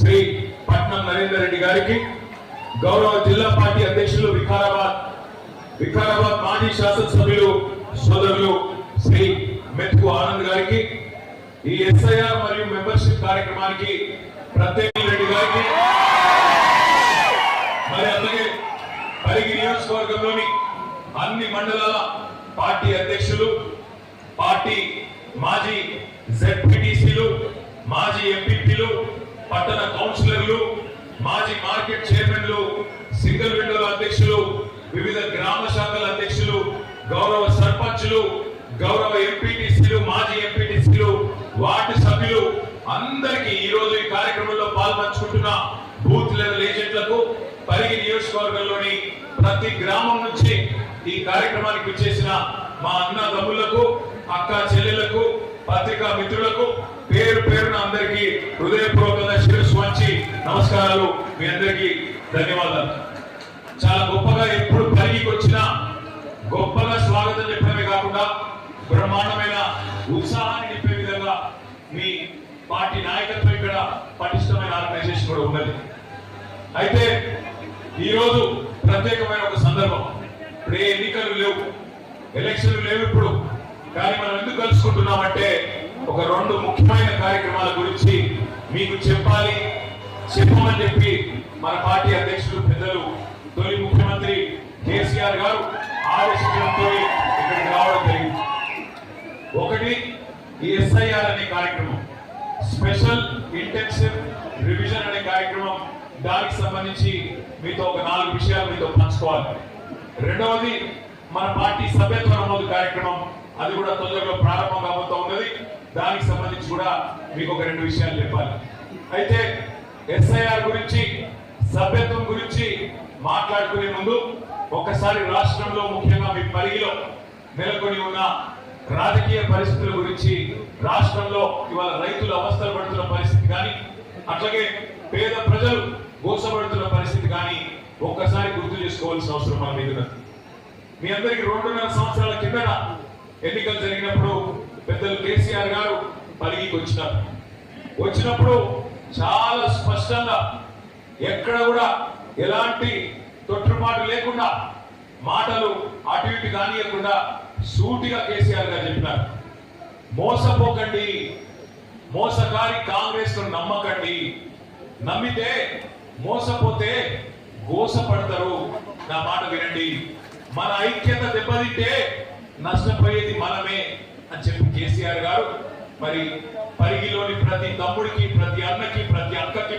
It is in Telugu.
శ్రీ పట్నం నరేందర్ రెడ్డి గారికి, గౌరవ జిల్లా పార్టీ అధ్యక్షులు వికారాబాద్ మాజీ శాసనసభ్యులు సోదరులు శ్రీ మెతుకు ఆనంద్ గారికి, ఈ ఎస్ఐఆర్ మరియు మెంబర్షిప్ కార్యక్రమానికి ప్రత్యేక రెడ్డి గారికి, మరి అలాగే పరిగి నియోజకవర్గంలోని అన్ని మండలాల పార్టీ అధ్యక్షులు, పార్టీ మాజీ జెడ్పీటీసీలు, మాజీ ఎంపీపీలు, పట్టణ కౌన్సిలర్లు, మాజీ మార్కెట్ చైర్మన్లు, సింగిల్ విండోల అధ్యక్షులు, వివిధ గ్రామ శాఖల అధ్యక్షులు, గౌరవ సర్పంచులు, గౌరవ ఎంపీటీసీలు, మాజీ ఎంపీటీసీలు, వార్డు సభ్యులు అందరికీ ఈ రోజు ఈ కార్యక్రమంలో పాల్పంచుకుంటున్న బూత్ లెవెల్ ఏజెంట్లకు, పరిగి నియోజకవర్గంలోని ప్రతి గ్రామం నుంచి ఈ కార్యక్రమానికి విచ్చేసిన మా అన్నదమ్ములకు, అక్క చెల్లెలకు, పత్రికా మిత్రులకు పేరు పేరున అందరికీ హృదయపూర్వకంగా శిరస్సు వంచి నమస్కారాలు. మీ అందరికీ ధన్యవాదాలు. చాలా గొప్పగా ఎప్పుడు పరిగికి వచ్చినా గొప్పగా స్వాగతం చెప్పడమే కాకుండా బ్రహ్మాండమైన ఉత్సాహాన్ని నింపే విధంగా మీ పార్టీ నాయకత్వం ఇక్కడ పటిష్టమైన ఆర్గనైజేషన్ కూడా ఉన్నది. అయితే ఈరోజు ప్రత్యేకమైన ఒక సందర్భం. ఇప్పుడు ఏ ఎన్నికలు లేవు, ఎలక్షన్లు లేవు ఇప్పుడు. కానీ మనం ఎందుకు కలుసుకుంటున్నామంటే ఒక రెండు ముఖ్యమైన కార్యక్రమాల గురించి మీకు చెప్పమని చెప్పి మన పార్టీ అధ్యక్షులు పెద్దలు తొలి ముఖ్యమంత్రి కేసీఆర్ గారు ఆదేశించడంతో ఇక్కడికి రావడం జరిగింది. ఒకటి ఈ ఎస్ఐఆర్ అనే కార్యక్రమం, స్పెషల్ ఇంటెన్సివ్ రివిజన్ అనే కార్యక్రమం. దానికి సంబంధించి మీతో ఒక 4 విషయాలు మీతో పంచుకోవాలి. రెండవది మన పార్టీ సభ్యత్వ నమోదు కార్యక్రమం, అది కూడా తొందరలో ప్రారంభం కాబోతూ ఉన్నది. దానికి సంబంధించి కూడా మీకు ఒక 2 విషయాలు చెప్పాలి. అయితే ఎస్ఐఆర్ గురించి, సభ్యత్వం గురించి మాట్లాడుకునే ముందు ఒక్కసారి రాష్ట్రంలో, ముఖ్యంగా మీ పరిగిలో నెలకొని ఉన్న రాజకీయ పరిస్థితుల గురించి, రాష్ట్రంలో ఇవాళ రైతులు అవస్థలు పడుతున్న పరిస్థితి కానీ, అట్లాగే పేద ప్రజలు మోసపడుతున్న పరిస్థితి కానీ ఒక్కసారి గుర్తు చేసుకోవాల్సిన అవసరం మన మీద ఉన్నది. మీ అందరికి 2.5 సంవత్సరాల కిందట ఎన్నికలు జరిగినప్పుడు పెద్దలు కేసీఆర్ గారు పరిగికి వచ్చినప్పుడు చాలా స్పష్టంగా ఎక్కడ కూడా ఎలాంటి తొట్టుపాటు లేకుండా, మాటలు అటు ఇటు కానియకుండా సూటిగా కేసీఆర్ గారు చెప్పినారు. మోసపోకండి, మోసగారి కాంగ్రెస్ నమ్మకండి, నమ్మితే మోసపోతే గోసపడతారు, నా మాట వినండి, మన ఐక్యత దెబ్బతింటే నష్టపోయేది మనమే అని చెప్పి కేసీఆర్ గారు మరి పరిగిలోని ప్రతి తమ్ముడికి, ప్రతి అన్నకి, ప్రతి అక్కకి